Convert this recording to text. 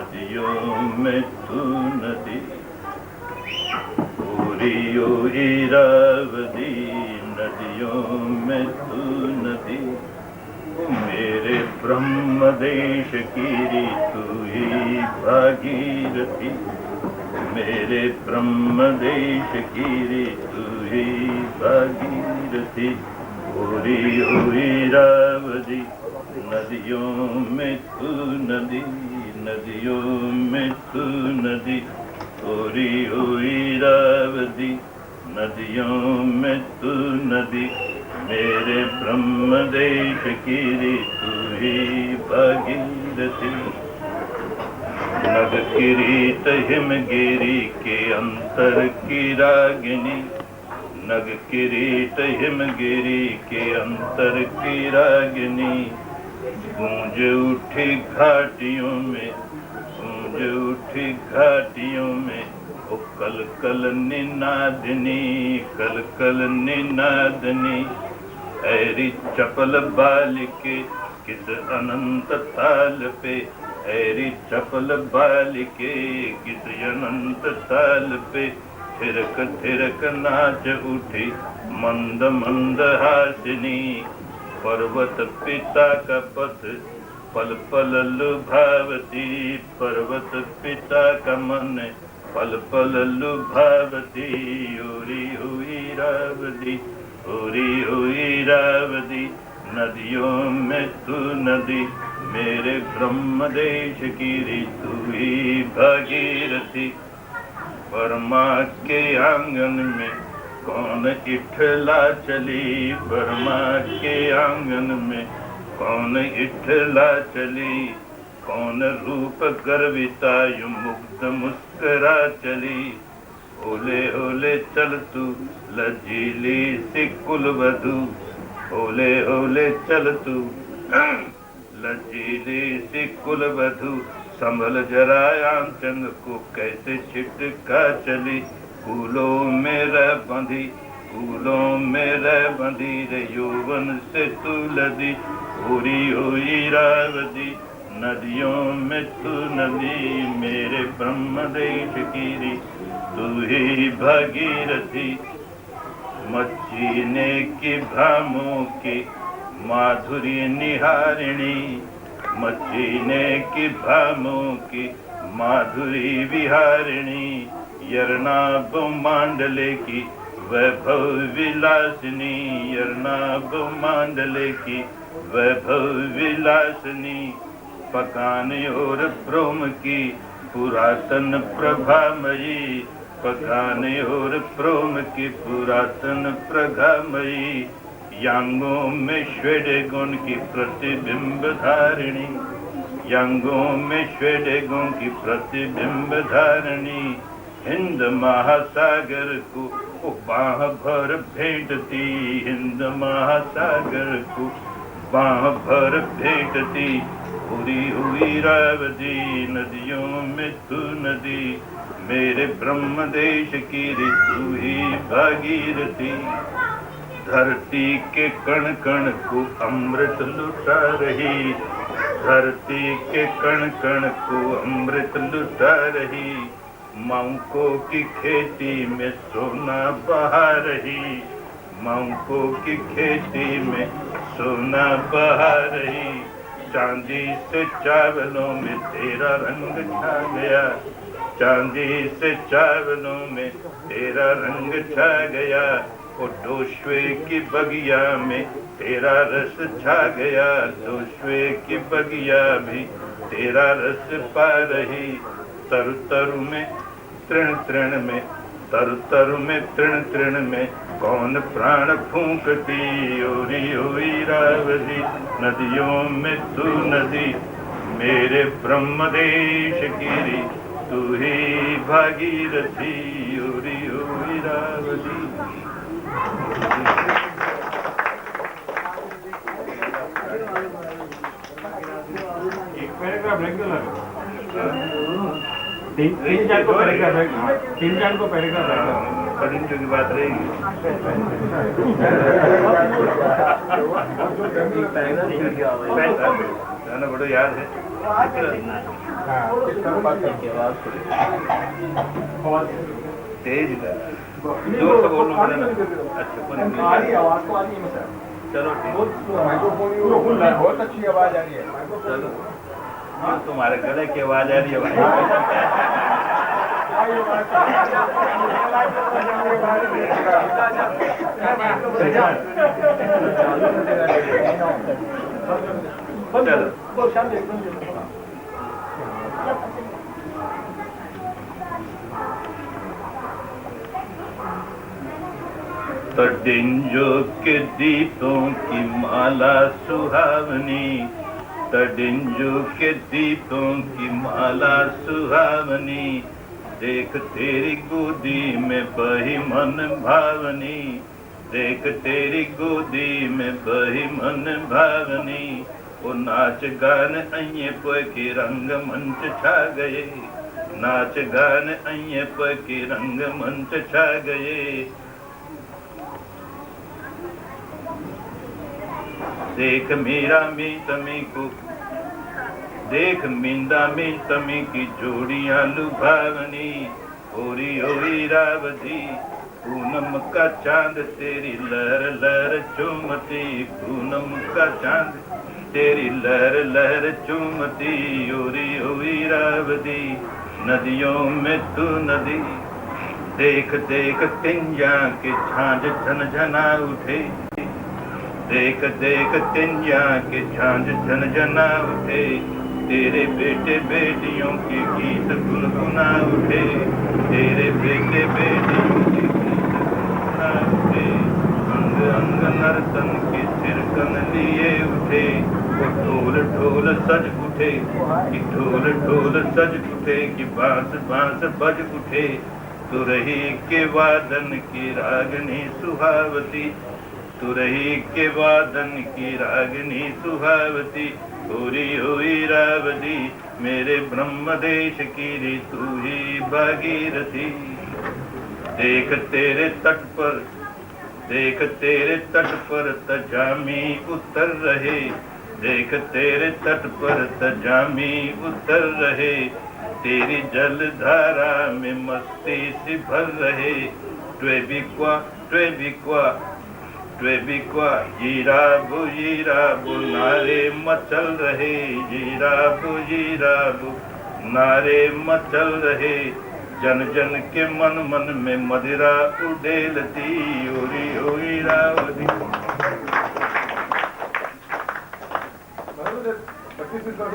नदियों में तू नदी, पूरी इरावदी, नदियों में तू नदी, मेरे ब्रह्म देश की तू ही भागीरथी, मेरे ब्रह्म देश की तू ही भागीरथी, पूरी इरावदी, नदियों में तू नदी, नदियों में तू नदी, पूरी इरावदी, नदियों में तू नदी, मेरे ब्रह्म देश की तू ही भागीरथी, नग किरीट हिमगिरी के अंतर की रागिनी, नग किरीट हिमगिरी के अंतर की रागिनी, गूंज उठी घाटियों में, गूंज उठी घाटियों में, ओ कल कल निनादनी, कल कल निनादनी, ऐरी चपल बालिके किस अनंत ताल पे, ऐरी चपल बालिके किस अनंत ताल पे, थिरक थिरक नाच उठी मंद मंद हासिनी, पर्वत पिता का पथ पल पल लुभावती, पर्वत पिता का मन पल पल लुभावती, उरी हुई रावदी, उरी हुई रावदी, नदियों में तू नदी, मेरे ब्रह्म देश की तू ही भागीरथी, बर्मा के आंगन में कौन इठला चली, बर्मा के आंगन में कौन इठला चली, कौन रूप गर्विता यू मुग्ध मुस्करा चली, ओले ओले चल तू लजीली सी कुलवधू, ओले ओले चल तू लजीली सी कुलवधू, संभल जरा आमचंद को कैसे छिटका चली, फूलों में रह बंधी, फूलों में रह बंधी रे यौवन से तू लदी, पूरी हुई रावदी, नदियों में तू नदी, मेरे ब्रह्म देश की तू ही भागीरथी, मच्छीने की भामों की माधुरी निहारिणी, मच्छीने की भामों की माधुरी विहारिणी, यरनाभ मांडले की वैभव विलासिनी, यरनाभ मांडले की वैभव विलासिनी, पकान और ब्रोम की पुरातन प्रभामयी, पकान और प्रोम की पुरातन प्रभामयी, यांगों में श्वेत गुण की प्रतिबिंब धारिणी, यांगों में श्वेत गुण की प्रतिबिंब धारिणी, हिंद महासागर को बाह भर भेंटती, हिंद महासागर को बाह भर भेंटती, पूरी हुई रावदी, नदियों में तू नदी, मेरे ब्रह्म देश की तू ही भागीरथी, धरती के कण कण को अमृत लुटा रही, धरती के कण कण को अमृत लुटा रही, मौकों की खेती में सोना बहा रही, मौकों की खेती में सोना बहा रही, चांदी से चावलों में तेरा रंग छा गया, चांदी से चावलों में तेरा रंग छा गया, ओ दोश्वे की बगिया में तेरा रस छा गया, दोश्वे की बगिया भी तेरा रस पा रही, तरु तरु में तृण तृण में, तरु तरु में तृण तृण में कौन प्राण फूंकती, ओरी हुई रावदी, नदियों में तू नदी, मेरे ब्रह्म देश की तू ही भागीरथी, ओरी हुई रावदी। एक पैराग्राफ रेगुलर, तीन चार को पैराग्राफ है, तीन चार को पैराग्राफ है, परिंदों की बात रहेगी। गाना बड़ो याद है हाँ, इस तरह बात करके आवाज तेज कर जोर से बोलो मुझे ना अच्छा कोई नहीं आ रही है आवाज तो आ रही है सर चलो ठीक माइक्रोफोन बहुत अच्छी आवाज आ रही है चलो हाँ, तुम्हारे गले की आवाज आ रही है भाई चलो तो डिंजो के दीपों की माला सुहावनी तडिंजो के दीपों की माला सुहावनी देख तेरी गोदी में बही मन भावनी देख तेरी गोदी में बही मन भावनी वो नाच गान अये पे के रंग मंच छा गए नाच गान अये पे के रंग मंच छा गए देख मीरा मी तमी को देख मींदा मी तमी की जोड़ियां लुभावनी ओरी ओरी रावती पूनम का चांद तेरी लहर लहर चूमती पूनम का चांद तेरी लहर लहर चूमती ओरी ओरी रावती नदियों में तू नदी देख देख तिंजा के झांझ झनझना उठे देख देख तिंजा के झांझ झनझना उठे तेरे बेटे बेटियों के गीत गुनगुना उठे तेरे बेटे बेटियों के गीत गुनगुना उठे अंग अंग नर्तन के सिरकन लिए उठे वो ढोल ढोल सज उठे कि ढोल ढोल सज उठे कि बांस बांस बज उठे तुरही के वादन की रागनी सुहावती तुरही के वादन की रागनी सुहावती होरी होई रावती मेरे ब्रह्म देश की रे तू ही भागीरथी देख तेरे तट पर तजामी उतर रहे देख तेरे तट पर तजामी उतर रहे तेरी जलधारा में मस्ती सी भर रहे ट्वेबिक्वा जीराबू नारे मचल रहे जीराबू नारे मचल रहे जन जन के मन मन में मदिरा उडेलती ओरी ओरी रावती 25 मिनट